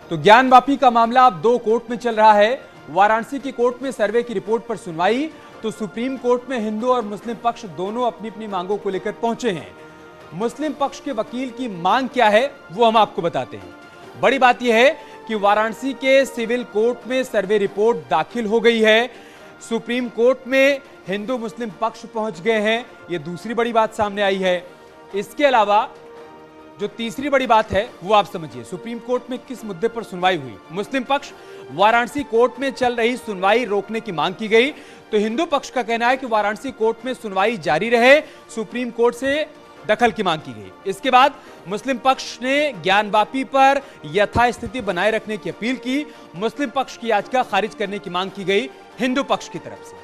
तो ज्ञानवापी का मामला अब दो कोर्ट में चल रहा है। वाराणसी की कोर्ट में सर्वे की रिपोर्ट पर सुनवाई, तो सुप्रीम कोर्ट में हिंदू और मुस्लिम पक्ष दोनों अपनी अपनी मांगों को लेकर पहुंचे हैं। मुस्लिम पक्ष के वकील की मांग क्या है वो हम आपको बताते हैं। बड़ी बात यह है कि वाराणसी के सिविल कोर्ट में सर्वे रिपोर्ट दाखिल हो गई है। सुप्रीम कोर्ट में हिंदू मुस्लिम पक्ष पहुंच गए हैं, यह दूसरी बड़ी बात सामने आई है। इसके अलावा जो तीसरी बड़ी बात है वो आप समझिए, सुप्रीम कोर्ट में किस मुद्दे पर सुनवाई हुई। मुस्लिम पक्ष वाराणसी कोर्ट में चल रही सुनवाई रोकने की मांग की गई, तो हिंदू पक्ष का कहना है कि वाराणसी कोर्ट में सुनवाई जारी रहे, सुप्रीम कोर्ट से दखल की मांग की गई। इसके बाद मुस्लिम पक्ष ने ज्ञानवापी पर यथास्थिति बनाए रखने की अपील की। मुस्लिम पक्ष की याचिका खारिज करने की मांग की गई हिंदू पक्ष की तरफ से।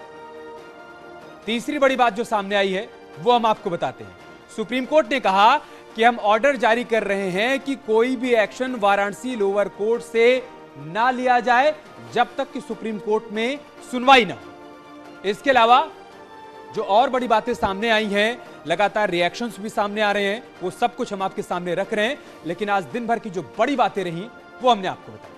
तीसरी बड़ी बात जो सामने आई है वो हम आपको बताते हैं। सुप्रीम कोर्ट ने कहा कि हम ऑर्डर जारी कर रहे हैं कि कोई भी एक्शन वाराणसी लोअर कोर्ट से ना लिया जाए जब तक कि सुप्रीम कोर्ट में सुनवाई ना हो। इसके अलावा जो और बड़ी बातें सामने आई हैं, लगातार रिएक्शंस भी सामने आ रहे हैं, वो सब कुछ हम आपके सामने रख रहे हैं। लेकिन आज दिन भर की जो बड़ी बातें रही वो हमने आपको बताई।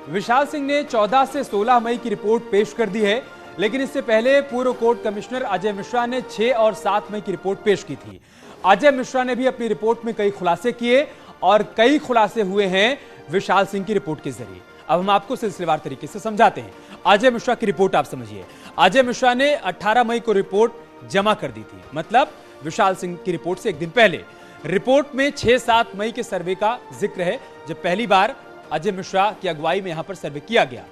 विशाल सिंह ने 14 से 16 मई की रिपोर्ट पेश कर दी है, लेकिन इससे पहले पूर्व कोर्ट कमिश्नर अजय मिश्रा ने 6 और 7 मई की रिपोर्ट पेश की थी। अजय मिश्रा ने भी अपनी रिपोर्ट में कई खुलासे किए और कई खुलासे हुए हैं विशाल सिंह की रिपोर्ट के जरिए। अब हम आपको सिलसिलेवार तरीके से समझाते हैं। अजय मिश्रा की रिपोर्ट आप समझिए। अजय मिश्रा ने 18 मई को रिपोर्ट जमा कर दी थी, मतलब विशाल सिंह की रिपोर्ट से एक दिन पहले। रिपोर्ट में 6-7 मई के सर्वे का जिक्र है, जब पहली बार अजय मिश्रा की अगुवाई में यहां पर सर्वे किया गया।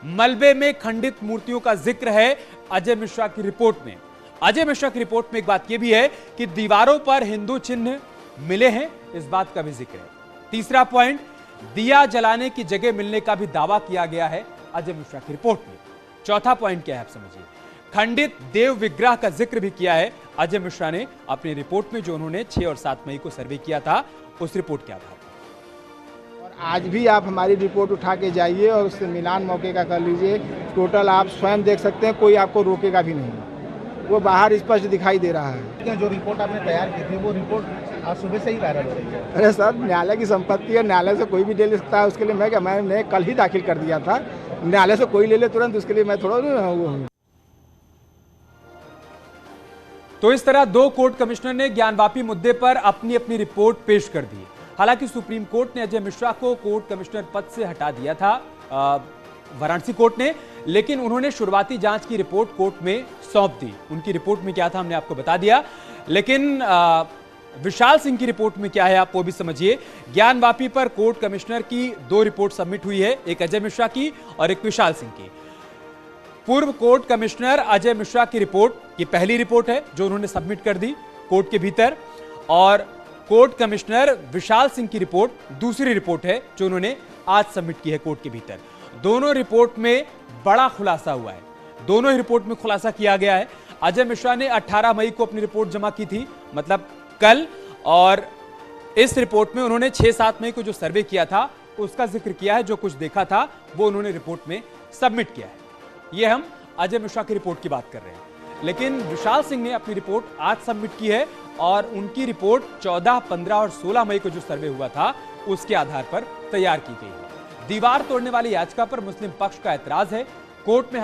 मलबे में खंडित मूर्तियों का जिक्र है अजय मिश्रा की रिपोर्ट में। अजय मिश्रा की रिपोर्ट में एक बात यह भी है कि दीवारों पर हिंदू चिन्ह मिले हैं, इस बात का भी जिक्र है। तीसरा पॉइंट, दिया जलाने की जगह मिलने का भी दावा किया गया है अजय मिश्रा की रिपोर्ट में। चौथा पॉइंट क्या है आप समझिए, खंडित देव विग्रह का जिक्र भी किया है अजय मिश्रा ने अपनी रिपोर्ट में, जो उन्होंने 6 और 7 मई को सर्वे किया था उस रिपोर्ट के आधार पर। आज भी आप हमारी रिपोर्ट उठा के जाइए और उससे मिलान मौके का कर लीजिए। टोटल आप स्वयं देख सकते हैं, कोई आपको रोकेगा भी नहीं, वो बाहर स्पष्ट दिखाई दे रहा है। जो रिपोर्ट आपने तैयार की थी वो रिपोर्ट आज सुबह से ही वायरल हो रही है। अरे सर, न्यायालय की संपत्ति है, न्यायालय से कोई भी ले सकता है। उसके लिए मैंने कल ही दाखिल कर दिया था। न्यायालय से कोई ले ले तुरंत, उसके लिए मैं थोड़ा वो। तो इस तरह दो कोर्ट कमिश्नर ने ज्ञानवापी मुद्दे पर अपनी अपनी रिपोर्ट पेश कर दी। हालांकि सुप्रीम कोर्ट ने अजय मिश्रा को कोर्ट कमिश्नर पद से हटा दिया था वाराणसी कोर्ट ने, लेकिन उन्होंने शुरुआती जांच की रिपोर्ट कोर्ट में सौंप दी। उनकी रिपोर्ट में क्या था हमने आपको बता दिया, लेकिन विशाल सिंह की रिपोर्ट में क्या है आप वो भी समझिए। ज्ञानवापी पर कोर्ट कमिश्नर की 2 रिपोर्ट सबमिट हुई है, एक अजय मिश्रा की और एक विशाल सिंह की। पूर्व कोर्ट कमिश्नर अजय मिश्रा की रिपोर्ट की पहली रिपोर्ट है जो उन्होंने सबमिट कर दी कोर्ट के भीतर, और कोर्ट कमिश्नर विशाल सिंह की रिपोर्ट दूसरी रिपोर्ट है जो उन्होंने आज सबमिट की है कोर्ट के भीतर। दोनों रिपोर्ट में बड़ा खुलासा हुआ है, दोनों ही रिपोर्ट में खुलासा किया गया है। अजय मिश्रा ने 18 मई को अपनी रिपोर्ट जमा की थी, मतलब कल, और इस रिपोर्ट में उन्होंने 6-7 मई को जो सर्वे किया था उसका जिक्र किया है। जो कुछ देखा था वो उन्होंने रिपोर्ट में सबमिट किया है। यह हम अजय मिश्रा की रिपोर्ट की बात कर रहे हैं, लेकिन विशाल सिंह ने अपनी रिपोर्ट आज सबमिट की है और उनकी रिपोर्ट 14, 15 और 16 मई को जो सर्वे हुआ था उसके आधार पर तैयार की गई है। दीवार तोड़ने वाली याचिका पर मुस्लिम पक्ष का ऐतराज है। कोर्ट में